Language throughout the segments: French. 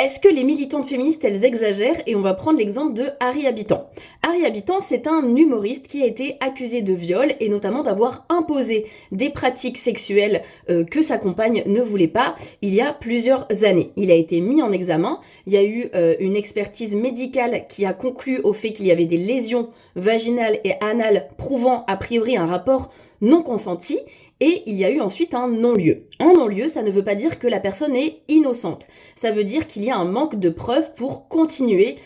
Est-ce que les militantes féministes, elles exagèrent? Et on va prendre l'exemple de Harry Habitant. Harry Habitant, c'est un humoriste qui a été accusé de viol et notamment d'avoir imposé des pratiques sexuelles que sa compagne ne voulait pas il y a plusieurs années. Il a été mis en examen, il y a eu une expertise médicale qui a conclu au fait qu'il y avait des lésions vaginales et anales prouvant a priori un rapport non consenti, et il y a eu ensuite un non-lieu. Un non-lieu, ça ne veut pas dire que la personne est innocente. Ça veut dire qu'il y a un manque de preuves pour continuer,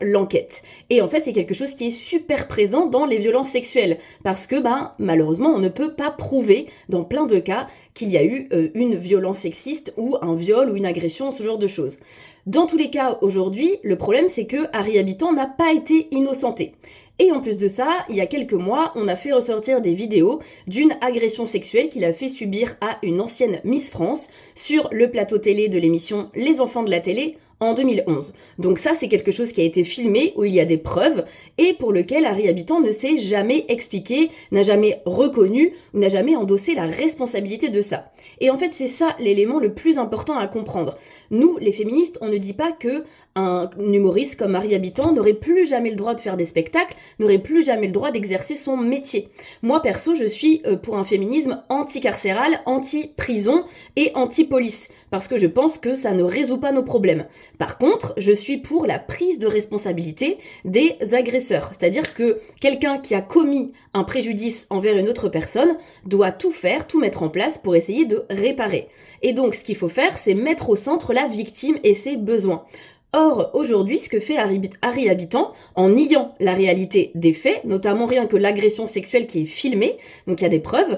l'enquête. Et en fait, c'est quelque chose qui est super présent dans les violences sexuelles. Parce que, malheureusement, on ne peut pas prouver, dans plein de cas, qu'il y a eu une violence sexiste ou un viol ou une agression, ce genre de choses. Dans tous les cas, aujourd'hui, le problème, c'est que Harry Habitant n'a pas été innocenté. Et en plus de ça, il y a quelques mois, on a fait ressortir des vidéos d'une agression sexuelle qu'il a fait subir à une ancienne Miss France sur le plateau télé de l'émission Les Enfants de la télé en 2011. Donc ça, c'est quelque chose qui a été filmé, où il y a des preuves, et pour lequel Harry Habitant ne s'est jamais expliqué, n'a jamais reconnu, ou n'a jamais endossé la responsabilité de ça. Et en fait, c'est ça l'élément le plus important à comprendre. Nous, les féministes, on ne dit pas que un humoriste comme Harry Habitant n'aurait plus jamais le droit de faire des spectacles, n'aurait plus jamais le droit d'exercer son métier. Moi, perso, je suis pour un féminisme anti-carcéral, anti-prison et anti-police, parce que je pense que ça ne résout pas nos problèmes. Par contre, je suis pour la prise de responsabilité des agresseurs. C'est-à-dire que quelqu'un qui a commis un préjudice envers une autre personne doit tout faire, tout mettre en place pour essayer de réparer. Et donc, ce qu'il faut faire, c'est mettre au centre la victime et ses besoins. Or, aujourd'hui, ce que fait Harry Habitant, en niant la réalité des faits, notamment rien que l'agression sexuelle qui est filmée, donc il y a des preuves,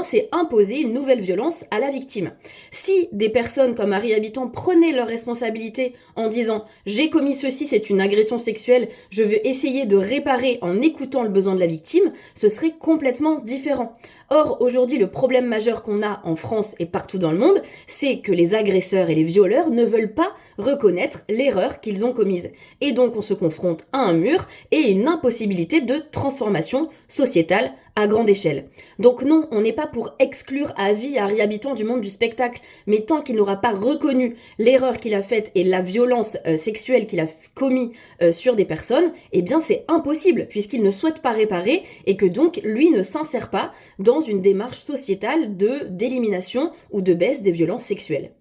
c'est imposer une nouvelle violence à la victime. Si des personnes comme Harry Habitant prenaient leurs responsabilités en disant « j'ai commis ceci, c'est une agression sexuelle, je veux essayer de réparer en écoutant le besoin de la victime », ce serait complètement différent. Or, aujourd'hui, le problème majeur qu'on a en France et partout dans le monde, c'est que les agresseurs et les violeurs ne veulent pas reconnaître l'erreur qu'ils ont commise. Et donc, on se confronte à un mur et une impossibilité de transformation sociétale à grande échelle. Donc non, on n'est pas pour exclure à vie Harry Habitant du monde du spectacle, mais tant qu'il n'aura pas reconnu l'erreur qu'il a faite et la violence sexuelle qu'il a commis sur des personnes, c'est impossible, puisqu'il ne souhaite pas réparer et que donc, lui ne s'insère pas dans une démarche sociétale d'élimination ou de baisse des violences sexuelles.